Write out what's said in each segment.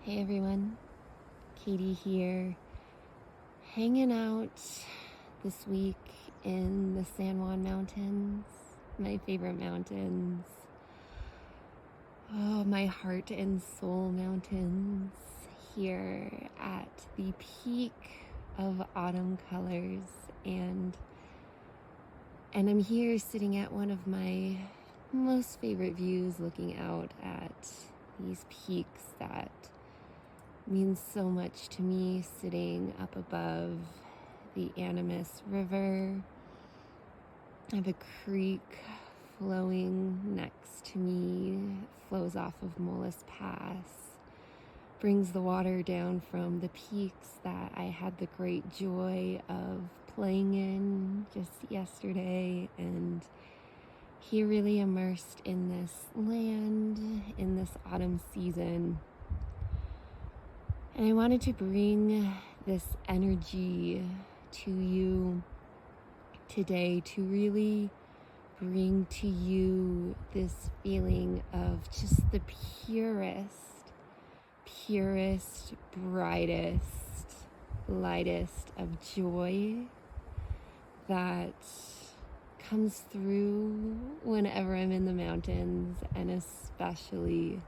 Hey everyone, Katie here, hanging out this week in the San Juan Mountains, my favorite mountains. Oh, my heart and soul mountains, here at the peak of autumn colors, and I'm here sitting at one of my most favorite views, looking out at these peaks that means so much to me, sitting up above the Animas River. I have a creek flowing next to me, flows off of Mullis Pass, brings the water down from the peaks that I had the great joy of playing in just yesterday, and here really immersed in this land, in this autumn season. And I wanted to bring this energy to you today, to really bring to you this feeling of just the purest, brightest, lightest of joy that comes through whenever I'm in the mountains, and especially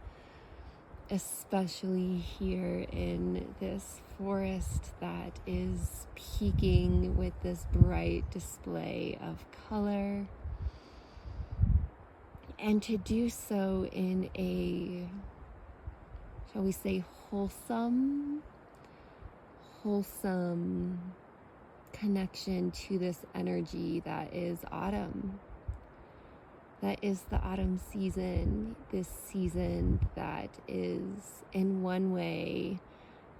here in this forest that is peaking with this bright display of color, and to do so in a, shall we say, wholesome connection to this energy that is autumn. That is the autumn season, this season that is in one way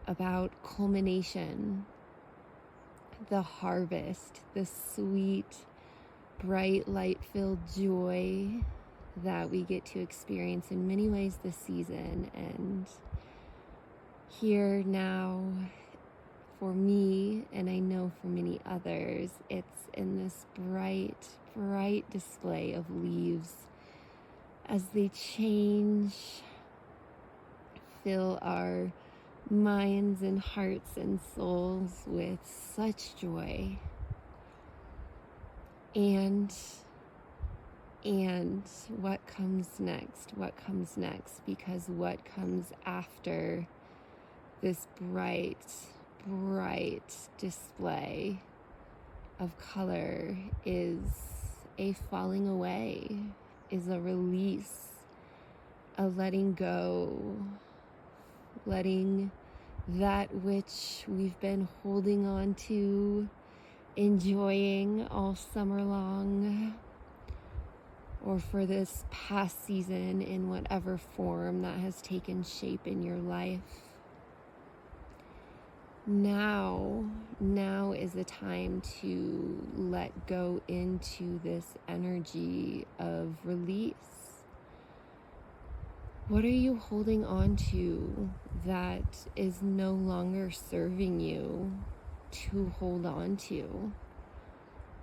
about culmination, the harvest, the sweet, bright, light-filled joy that we get to experience in many ways this season. And here now, for me, and I know for many others, it's in this bright display of leaves as they change, fill our minds and hearts and souls with such joy. And what comes next? Because what comes after this bright display of color is a falling away, is a release, a letting go, letting that which we've been holding on to, enjoying all summer long, or for this past season in whatever form that has taken shape in your life. Now is the time to let go into this energy of release. What are you holding on to that is no longer serving you to hold on to?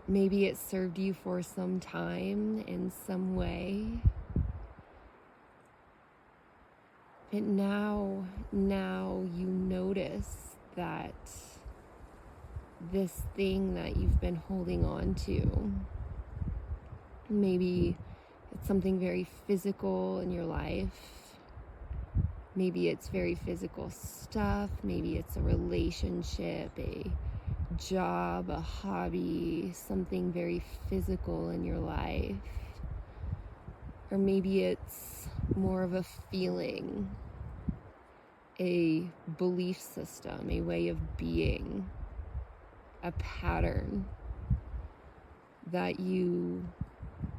Maybe it served you for some time in some way, but now you notice that this thing that you've been holding on to, maybe it's something very physical in your life, maybe it's very physical stuff, maybe it's a relationship, a job, a hobby, something very physical in your life, or maybe it's more of a feeling, a belief system, a way of being, a pattern that you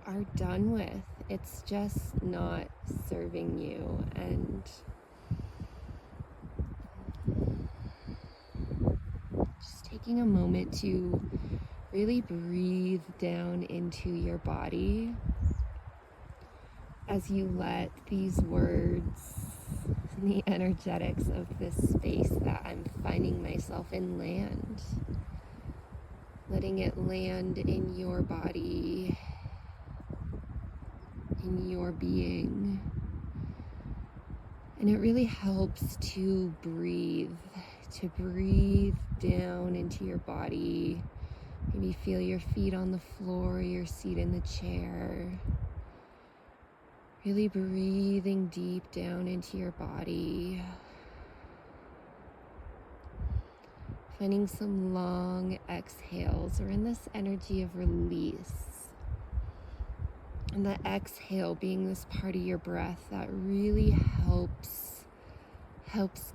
are done with. It's just not serving you. And just taking a moment to really breathe down into your body as you let these words, the energetics of this space that I'm finding myself in, land. Letting it land in your body, in your being. And it really helps to breathe down into your body. Maybe feel your feet on the floor, your seat in the chair. Really breathing deep down into your body. Finding some long exhales. We're in this energy of release. And the exhale being this part of your breath that really helps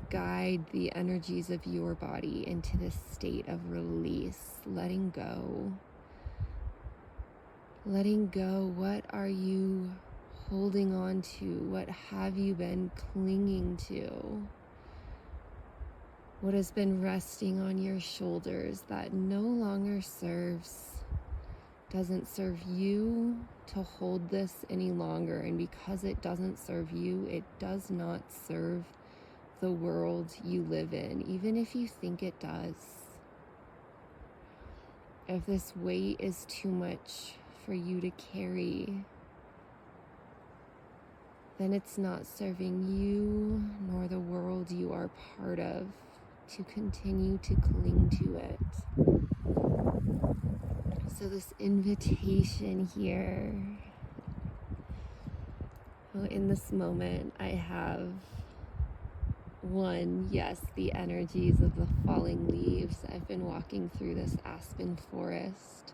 guide the energies of your body into this state of release, letting go. Letting go, what are you holding on to? What have you been clinging to? What has been resting on your shoulders that no longer doesn't serve you to hold this any longer. And because it doesn't serve you, it does not serve the world you live in, even if you think it does. If this weight is too much for you to carry, then it's not serving you nor the world you are part of to continue to cling to it. So this invitation here, in this moment, I have the energies of the falling leaves. I've been walking through this aspen forest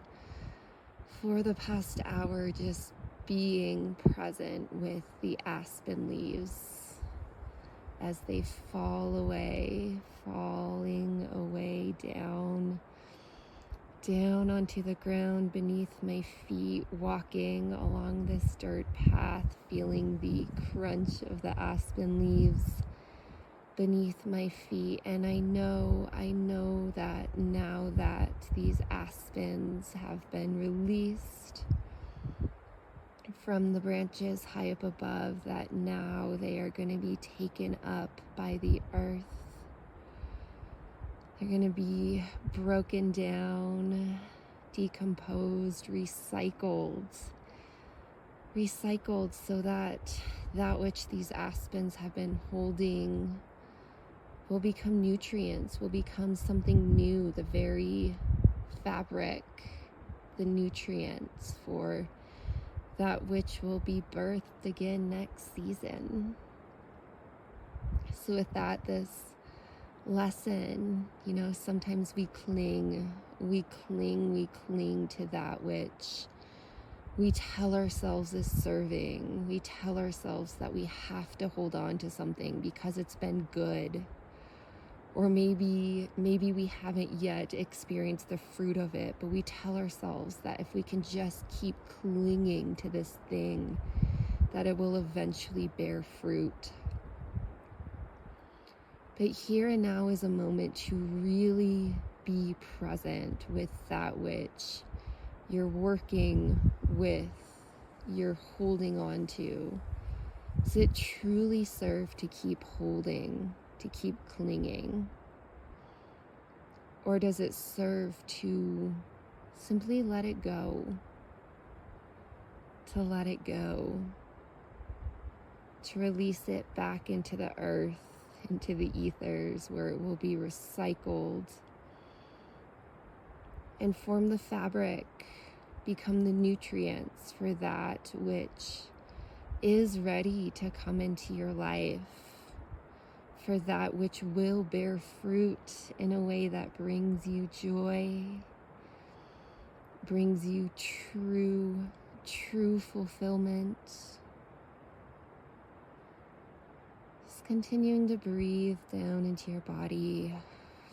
for the past hour, just being present with the aspen leaves as they falling away down onto the ground beneath my feet, walking along this dirt path, feeling the crunch of the aspen leaves beneath my feet. And I know that now that these aspens have been released from the branches high up above, that now they are going to be taken up by the earth. They're going to be broken down, decomposed, recycled so that which these aspens have been holding will become nutrients, will become something new, the very fabric, the nutrients for that which will be birthed again next season. So with that, this lesson, sometimes we cling to that which we tell ourselves is serving. We tell ourselves that we have to hold on to something because it's been good. Or maybe we haven't yet experienced the fruit of it, but we tell ourselves that if we can just keep clinging to this thing, that it will eventually bear fruit. But here and now is a moment to really be present with that which you're working with, you're holding on to. Does it truly serve to keep holding, to keep clinging? Or does it serve to simply let it go? To let it go. To release it back into the earth, into the ethers, where it will be recycled and form the fabric, become the nutrients for that which is ready to come into your life, for that which will bear fruit in a way that brings you joy, brings you true fulfillment. Just continuing to breathe down into your body,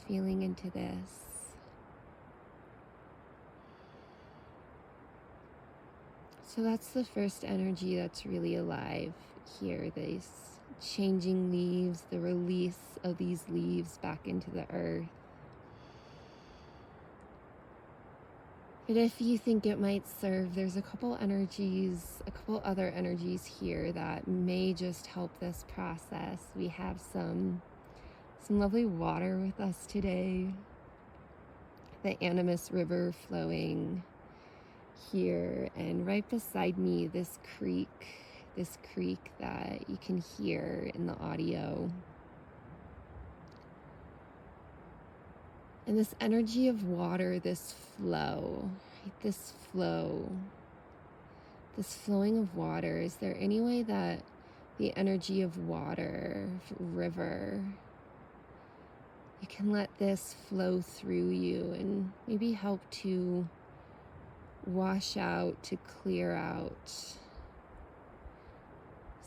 feeling into this. So that's the first energy that's really alive here, these changing leaves, the release of these leaves back into the earth. But if you think it might serve, there's a couple other energies here that may just help this process. We have some lovely water with us today. The Animas River flowing here, and right beside me, this creek this creek that you can hear in the audio. And this energy of water, this flow, right? This flowing of water. Is there any way that the energy of water, river, you can let this flow through you and maybe help to wash out, to clear out? Is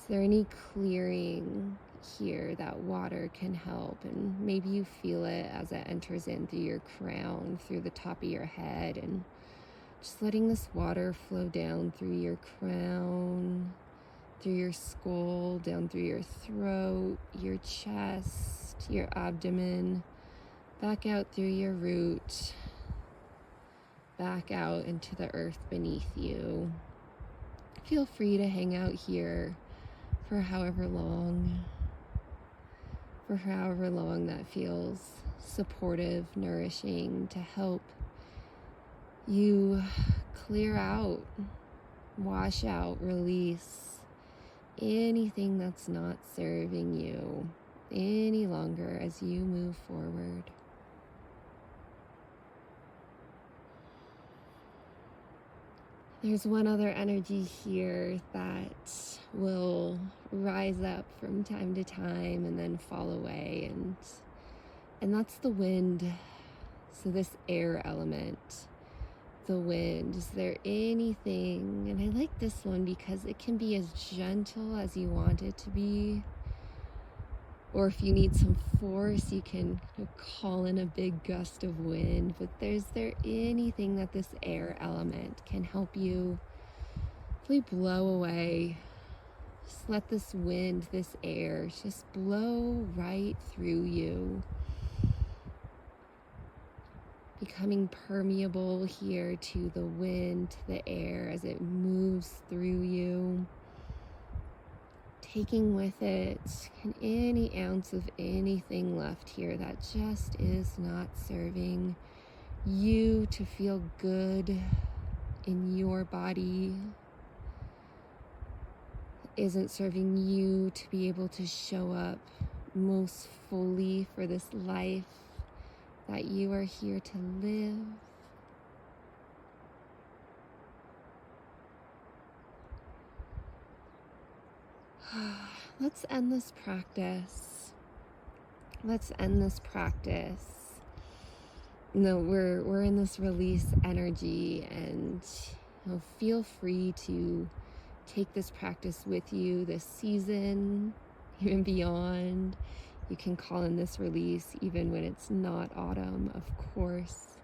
there any clearing here that water can help? And maybe you feel it as it enters in through your crown, through the top of your head, and just letting this water flow down through your crown, through your skull, down through your throat, your chest, your abdomen, back out through your root, back out into the earth beneath you. Feel free to hang out here for however long that feels supportive, nourishing, to help you clear out, wash out, release anything that's not serving you any longer as you move forward. There's one other energy here that will rise up from time to time and then fall away, and that's the wind. So this air element, the wind. Is there anything, and I like this one because it can be as gentle as you want it to be, or if you need some force, you can call in a big gust of wind. But is there anything that this air element can help you really blow away? Just let this wind, this air, just blow right through you, becoming permeable here to the wind, to the air as it moves through you. Taking with it any ounce of anything left here that just is not serving you to feel good in your body, isn't serving you to be able to show up most fully for this life that you are here to live. Let's end this practice. No, we're in this release energy, and feel free to take this practice with you this season, even beyond. You can call in this release even when it's not autumn, of course.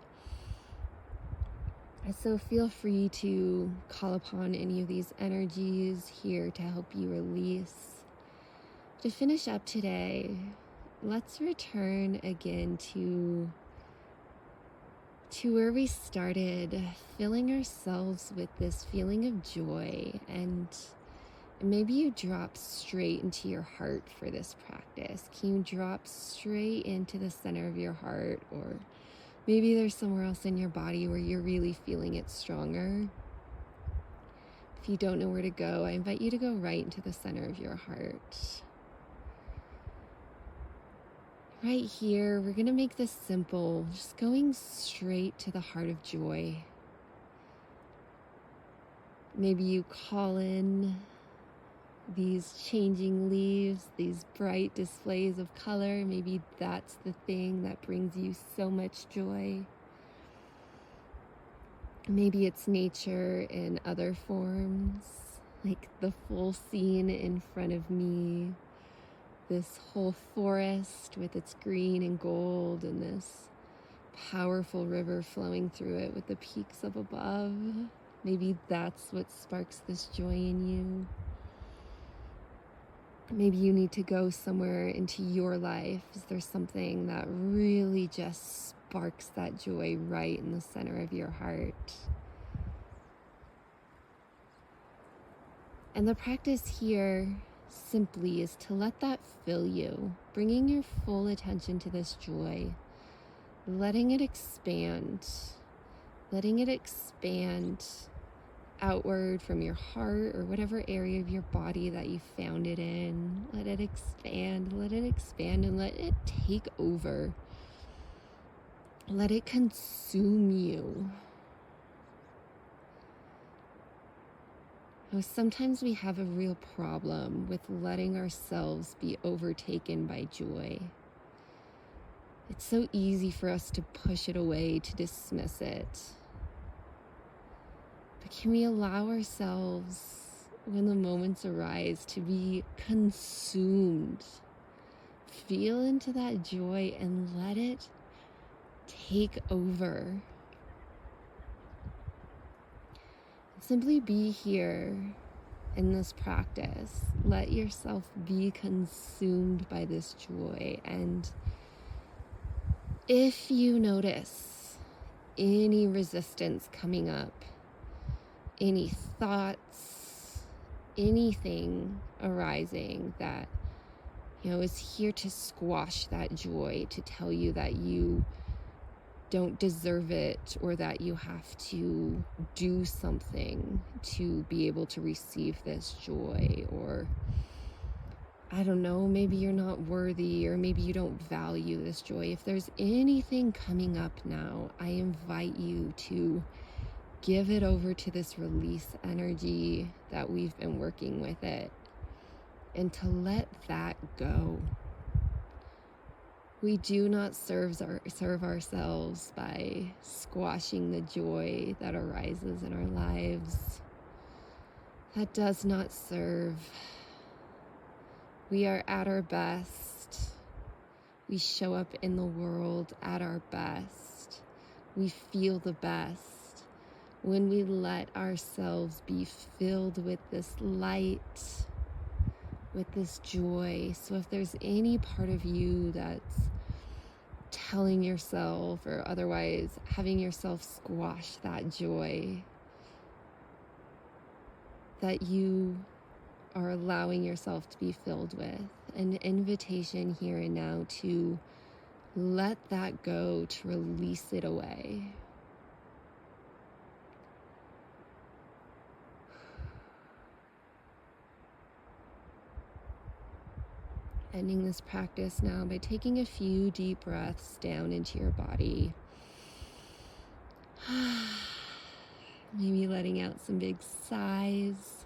So feel free to call upon any of these energies here to help you release. To finish up today, let's return again to where we started, filling ourselves with this feeling of joy. And maybe you drop straight into your heart for this practice. Can you drop straight into the center of your heart? Or maybe there's somewhere else in your body where you're really feeling it stronger. If you don't know where to go, I invite you to go right into the center of your heart. Right here, we're going to make this simple, just going straight to the heart of joy. Maybe you call in these changing leaves, these bright displays of color. Maybe that's the thing that brings you so much joy. Maybe it's nature in other forms, like the full scene in front of me. This whole forest with its green and gold, and this powerful river flowing through it with the peaks up above. Maybe that's what sparks this joy in you. Maybe you need to go somewhere into your life. Is there something that really just sparks that joy right in the center of your heart? And the practice here simply is to let that fill you, bringing your full attention to this joy, letting it expand outward from your heart or whatever area of your body that you found it in. Let it expand, and let it take over. Let it consume you. Sometimes we have a real problem with letting ourselves be overtaken by joy. It's so easy for us to push it away, to dismiss it. But can we allow ourselves, when the moments arise, to be consumed? Feel into that joy and let it take over. Simply be here in this practice. Let yourself be consumed by this joy. And if you notice any resistance coming up, any thoughts, anything arising that, is here to squash that joy, to tell you that you don't deserve it, or that you have to do something to be able to receive this joy, or I don't know, maybe you're not worthy, or maybe you don't value this joy. If there's anything coming up now, I invite you to give it over to this release energy that we've been working with it, and to let that go. We do not serve ourselves by squashing the joy that arises in our lives. That does not serve. We are at our best. We show up in the world at our best. We feel the best when we let ourselves be filled with this light, with this joy. So if there's any part of you that's telling yourself, or otherwise having yourself squash that joy, that you are allowing yourself to be filled with, an invitation here and now to let that go, to release it away. Ending this practice now by taking a few deep breaths down into your body. Maybe letting out some big sighs.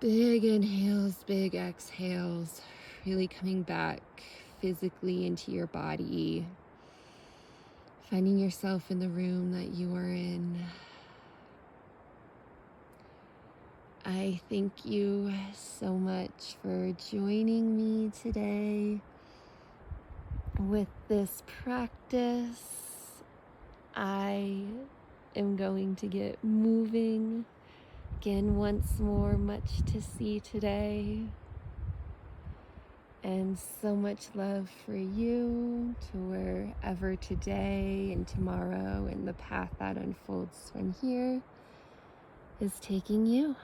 Big inhales, big exhales. Really coming back physically into your body. Finding yourself in the room that you are in. I thank you so much for joining me today with this practice. I am going to get moving again once more. Much to see today, and so much love for you to wherever today and tomorrow and the path that unfolds from here is taking you.